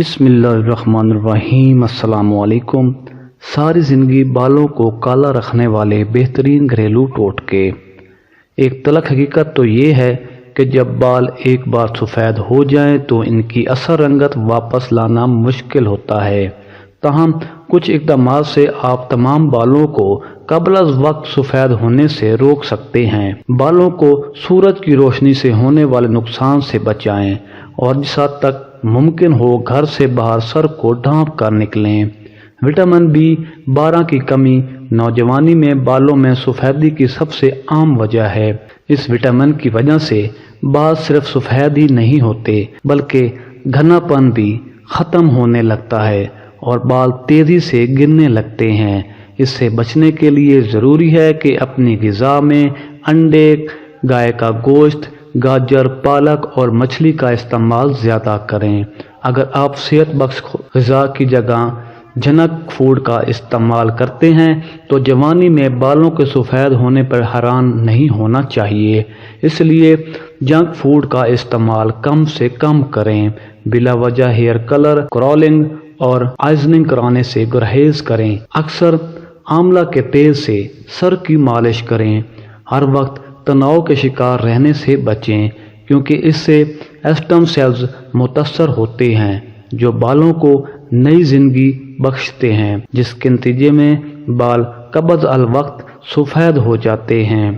بسم اللہ الرحمن الرحیم۔ السلام علیکم۔ ساری زندگی بالوں کو کالا رکھنے والے بہترین گھریلو ٹوٹکے۔ ایک تلخ حقیقت تو یہ ہے کہ جب بال ایک بار سفید ہو جائیں تو ان کی اصل رنگت واپس لانا مشکل ہوتا ہے، تاہم کچھ اقدامات سے آپ تمام بالوں کو قبل از وقت سفید ہونے سے روک سکتے ہیں۔ بالوں کو سورج کی روشنی سے ہونے والے نقصان سے بچائیں اور جس حد تک ممکن ہو گھر سے باہر سر کو ڈھانپ کر نکلیں۔ وٹامن B12 کی کمی نوجوانی میں بالوں میں سفیدی کی سب سے عام وجہ ہے۔ اس وٹامن کی وجہ سے بال صرف سفید ہی نہیں ہوتے بلکہ گھنا پن بھی ختم ہونے لگتا ہے اور بال تیزی سے گرنے لگتے ہیں۔ اس سے بچنے کے لیے ضروری ہے کہ اپنی غذا میں انڈے، گائے کا گوشت، گاجر، پالک اور مچھلی کا استعمال زیادہ کریں۔ اگر آپ صحت بخش غذا کی جگہ جنک فوڈ کا استعمال کرتے ہیں تو جوانی میں بالوں کے سفید ہونے پر حیران نہیں ہونا چاہیے۔ اس لیے جنک فوڈ کا استعمال کم سے کم کریں۔ بلا وجہ ہیئر کلر، کرالنگ اور آئزننگ کرانے سے گریز کریں۔ اکثر آملہ کے تیل سے سر کی مالش کریں۔ ہر وقت تناؤ کے شکار رہنے سے بچیں کیونکہ اس سے اسٹم سیلز متاثر ہوتے ہیں جو بالوں کو نئی زندگی بخشتے ہیں، جس کے نتیجے میں بال قبل از وقت سفید ہو جاتے ہیں۔